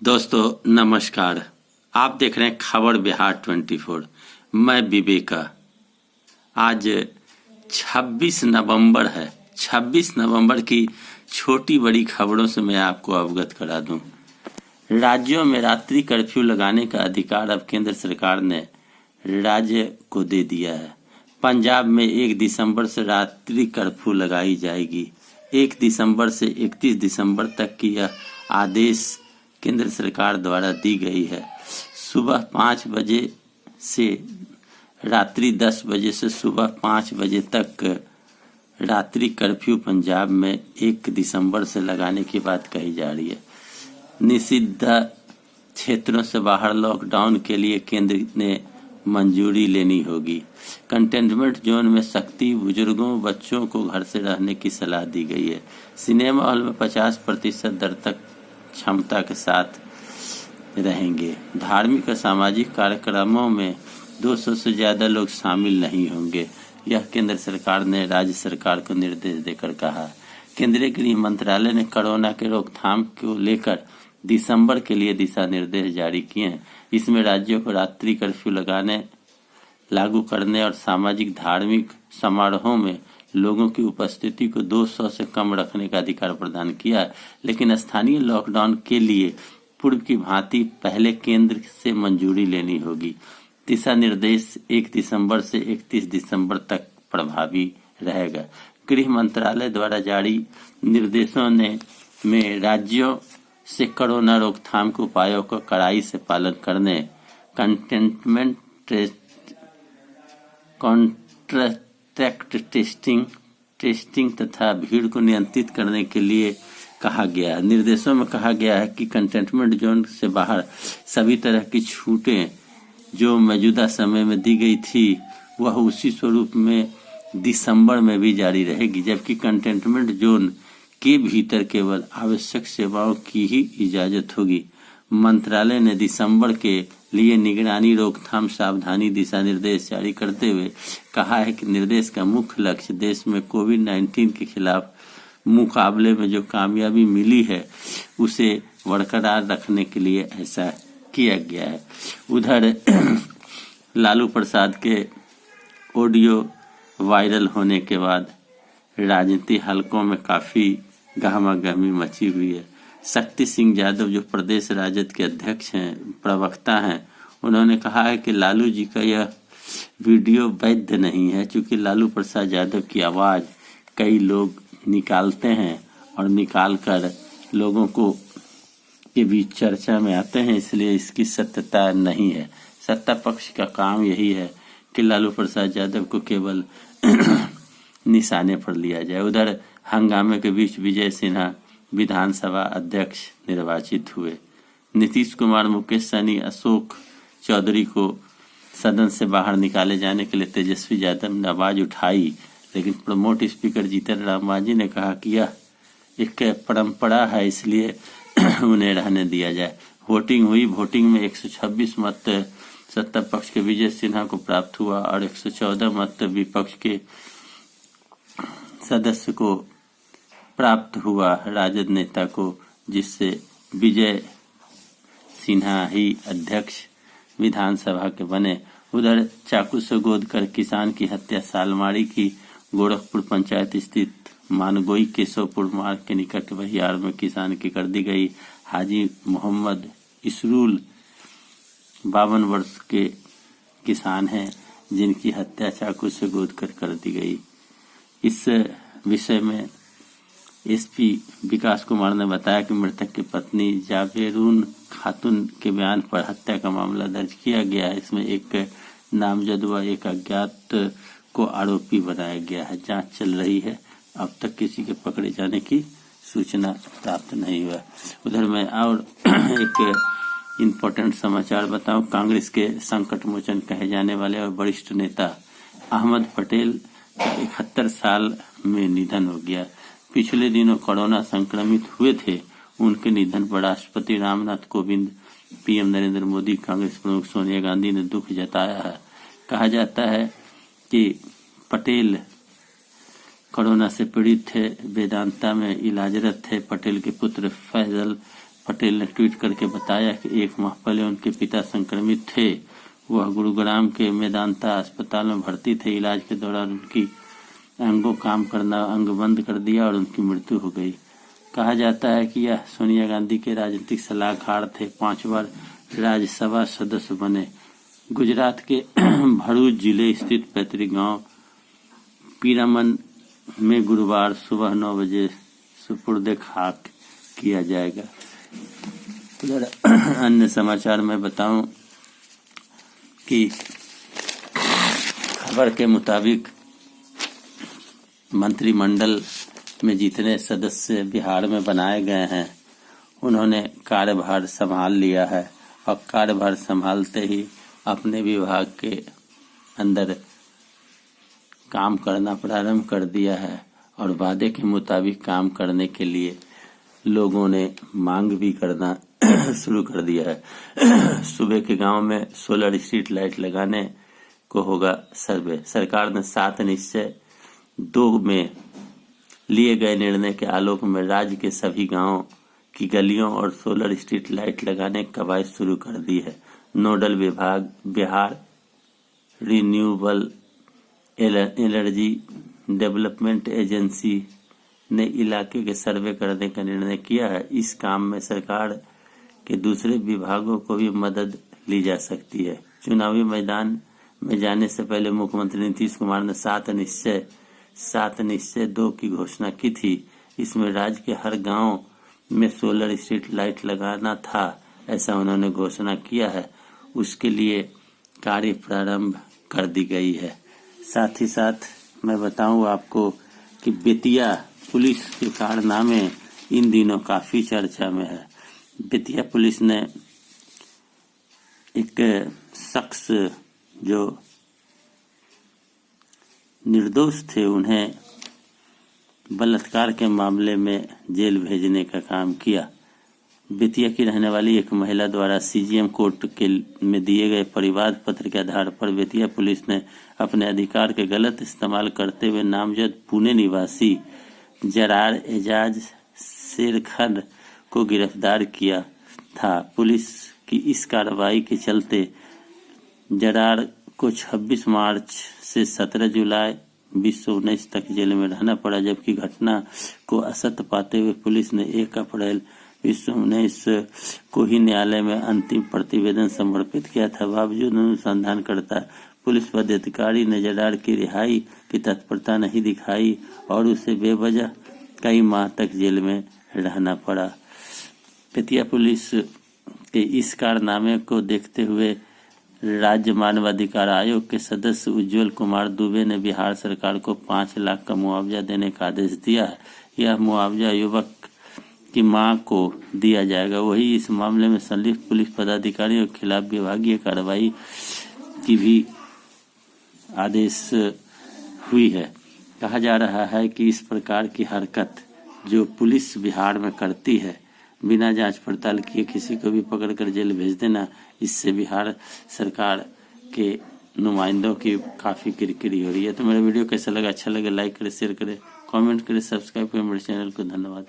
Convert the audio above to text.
दोस्तों नमस्कार। आप देख रहे हैं खबर बिहार 24। मैं विवेका। आज 26 नवंबर है। 26 नवंबर की छोटी बड़ी खबरों से मैं आपको अवगत करा दूं। राज्यों में रात्रि कर्फ्यू लगाने का अधिकार अब केंद्र सरकार ने राज्य को दे दिया है। पंजाब में 1 दिसंबर से रात्रि कर्फ्यू लगाई जाएगी। 1 दिसंबर से 31 दिसंबर तक की यह आदेश केंद्र सरकार द्वारा दी गई है। सुबह 5 बजे से रात्रि 10 बजे से सुबह 5 बजे तक रात्रि कर्फ्यू पंजाब में 1 दिसंबर से लगाने की बात कही जा रही है। निषिद्ध क्षेत्रों से बाहर लॉकडाउन के लिए केंद्र ने मंजूरी लेनी होगी। कंटेनमेंट जोन में सख्ती, बुजुर्गों बच्चों को घर से रहने की सलाह दी गई है। सिनेमा हॉल में 50% दर तक क्षमता के साथ रहेंगे। धार्मिक और सामाजिक कार्यक्रमों में 200 से ज्यादा लोग शामिल नहीं होंगे। यह केंद्र सरकार ने राज्य सरकार को निर्देश देकर कहा। केंद्रीय गृह मंत्रालय ने कोरोना के रोकथाम को लेकर दिसंबर के लिए दिशा निर्देश जारी किए हैं। इसमें राज्यों को रात्रि कर्फ्यू लागू करने और सामाजिक धार्मिक समारोहों में लोगों की उपस्थिति को 200 से कम रखने का अधिकार प्रदान किया है। लेकिन स्थानीय लॉकडाउन के लिए पूर्व की भांति पहले केंद्र से मंजूरी लेनी होगी। दिशा निर्देश 1 दिसंबर से 31 दिसंबर तक प्रभावी रहेगा। गृह मंत्रालय द्वारा जारी निर्देशों में राज्यों से कोरोना रोकथाम के उपायों का कड़ाई से पालन करने, कंटेनमेंट कॉन्ट्रैक्ट टेस्टिंग तथा भीड़ को नियंत्रित करने के लिए कहा गया है। निर्देशों में कहा गया है कि कंटेनमेंट जोन से बाहर सभी तरह की छूटें जो मौजूदा समय में दी गई थी वह उसी स्वरूप में दिसंबर में भी जारी रहेगी, जबकि कंटेनमेंट जोन के भीतर केवल आवश्यक सेवाओं की ही इजाजत होगी। मंत्रालय ने दिसंबर के लिए निगरानी, रोकथाम, सावधानी दिशा निर्देश जारी करते हुए कहा है कि निर्देश का मुख्य लक्ष्य देश में कोविड-19 के खिलाफ मुकाबले में जो कामयाबी मिली है उसे बरकरार रखने के लिए ऐसा किया गया है। उधर लालू प्रसाद के ऑडियो वायरल होने के बाद राजनीति हलकों में काफी गहमागहमी मची हुई है। शक्ति सिंह यादव जो प्रदेश राजद के अध्यक्ष हैं, प्रवक्ता हैं, उन्होंने कहा है कि लालू जी का यह वीडियो वैध नहीं है, क्योंकि लालू प्रसाद यादव की आवाज कई लोग निकालते हैं और निकाल कर लोगों को के बीच चर्चा में आते हैं, इसलिए इसकी सत्यता नहीं है। सत्ता पक्ष का काम यही है कि लालू प्रसाद यादव को केवल निशाने पर लिया जाए। उधर हंगामे के बीच विजय सिन्हा विधानसभा अध्यक्ष निर्वाचित हुए। नीतीश कुमार, मुकेश सहनी, अशोक चौधरी को सदन से बाहर निकाले जाने के लिए तेजस्वी यादव ने आवाज उठाई, लेकिन प्रमोट स्पीकर जीतन राम मांझी ने कहा कि यह एक परंपरा है, इसलिए उन्हें रहने दिया जाए। वोटिंग हुई। वोटिंग में 126 मत सत्ता पक्ष के विजय सिन्हा को प्राप्त हुआ और 114 मत विपक्ष के सदस्य को प्राप्त हुआ, राजद नेता को, जिससे विजय सिन्हा ही अध्यक्ष विधानसभा के बने। उधर चाकू से गोद कर किसान की हत्या सालमाड़ी की गोरखपुर पंचायत स्थित मानगोई केशवपुर मार्ग के निकट बहियार में किसान की कर दी गई। हाजी मोहम्मद इसरूल 52 वर्ष के किसान हैं, जिनकी हत्या चाकू से गोद कर दी गई। इस विषय में एसपी विकास कुमार ने बताया कि मृतक की पत्नी जावेरून खातून के बयान पर हत्या का मामला दर्ज किया गया है। इसमें एक नामजद व एक अज्ञात को आरोपी बनाया गया है। जांच चल रही है। अब तक किसी के पकड़े जाने की सूचना प्राप्त नहीं हुआ। उधर मैं और एक इम्पोर्टेंट समाचार बताऊं। कांग्रेस के संकट मोचन कहे जाने वाले और वरिष्ठ नेता अहमद पटेल का 71 साल में निधन हो गया। पिछले दिनों कोरोना संक्रमित हुए थे। उनके निधन पर राष्ट्रपति रामनाथ कोविंद, पीएम नरेंद्र मोदी, कांग्रेस प्रमुख सोनिया गांधी ने दुख जताया है। कहा जाता है कि पटेल कोरोना से पीड़ित थे, वेदांता में इलाजरत थे। पटेल के पुत्र फैजल पटेल ने ट्वीट करके बताया कि 1 माह पहले उनके पिता संक्रमित थे। वह गुरुग्राम के मेदांता अस्पताल में भर्ती थे। इलाज के दौरान उनकी अंगों काम करना अंग बंद कर दिया और उनकी मृत्यु हो गई। कहा जाता है कि यह सोनिया गांधी के राजनीतिक सलाहकार थे। 5 बार राज्यसभा सदस्य बने। गुजरात के भरूच जिले स्थित पैतृक गांव पीरामन में गुरुवार सुबह 9 बजे सुपुर्द खाक किया जाएगा। उधर अन्य समाचार में बताऊं कि खबर के मुताबिक मंत्रिमंडल में जितने सदस्य बिहार में बनाए गए हैं उन्होंने कार्यभार संभाल लिया है और कार्यभार संभालते ही अपने विभाग के अंदर काम करना प्रारंभ कर दिया है और वादे के मुताबिक काम करने के लिए लोगों ने मांग भी करना शुरू कर दिया है। सुबह के गांव में सोलर स्ट्रीट लाइट लगाने को होगा सर्वे। सरकार ने 7 निश्चय 2 में लिए गए निर्णय के आलोक में राज्य के सभी गांवों की गलियों और सोलर स्ट्रीट लाइट लगाने की कवायद शुरू कर दी है। नोडल विभाग Bihar renewable energy development agency ने इलाके के सर्वे करने का निर्णय किया है। इस काम में सरकार के दूसरे विभागों को भी मदद ली जा सकती है। चुनावी मैदान में जाने से पहले मुख्यमंत्री नीतीश कुमार ने 7 निश्चय 2 की घोषणा की थी। इसमें राज्य के हर गांव में सोलर स्ट्रीट लाइट लगाना था, ऐसा उन्होंने घोषणा किया है। उसके लिए कार्य प्रारंभ कर दी गई है। साथ ही साथ मैं बताऊं आपको कि बेतिया पुलिस के कारनामे इन दिनों काफी चर्चा में है। बेतिया पुलिस ने एक शख्स जो निर्दोष थे उन्हें बलात्कार के मामले में जेल भेजने का काम किया। बेतिया की रहने वाली एक महिला द्वारा सीजीएम कोर्ट में दिए गए परिवाद पत्र के आधार पर बेतिया पुलिस ने अपने अधिकार के गलत इस्तेमाल करते हुए नामजद पुणे निवासी जरार एजाज शेरखन को गिरफ्तार किया था। पुलिस की इस कार्रवाई के चलते जरार को 26 मार्च से 17 जुलाई 2019 तक जेल में रहना पड़ा, जबकि घटना को असत्य पाते हुए पुलिस ने 1 अप्रैल 2019 को ही न्यायालय में अंतिम प्रतिवेदन समर्पित किया था। बावजूद अनुसंधानकर्ता पुलिस पदाधिकारी ने जरार की रिहाई की तत्परता नहीं दिखाई और उसे बेवजह कई माह तक जेल में रहना पड़ा। बेतिया पुलिस के इस कारनामे को देखते हुए राज्य मानवाधिकार आयोग के सदस्य उज्जवल कुमार दुबे ने बिहार सरकार को 5 लाख का मुआवजा देने का आदेश दिया है। यह मुआवजा युवक की मां को दिया जाएगा। वही इस मामले में संलिप्त पुलिस पदाधिकारियों के खिलाफ विभागीय कार्रवाई की भी आदेश हुई है। कहा जा रहा है कि इस प्रकार की हरकत जो पुलिस बिहार में करती है, बिना जांच पड़ताल किए किसी को भी पकड़कर जेल भेज देना, इससे बिहार सरकार के नुमाइंदों की काफ़ी किरकिरी हो रही है। तो मेरा वीडियो कैसा लगा? अच्छा लगे लाइक करें, शेयर करें, कमेंट करें, सब्सक्राइब करें मेरे चैनल को। धन्यवाद।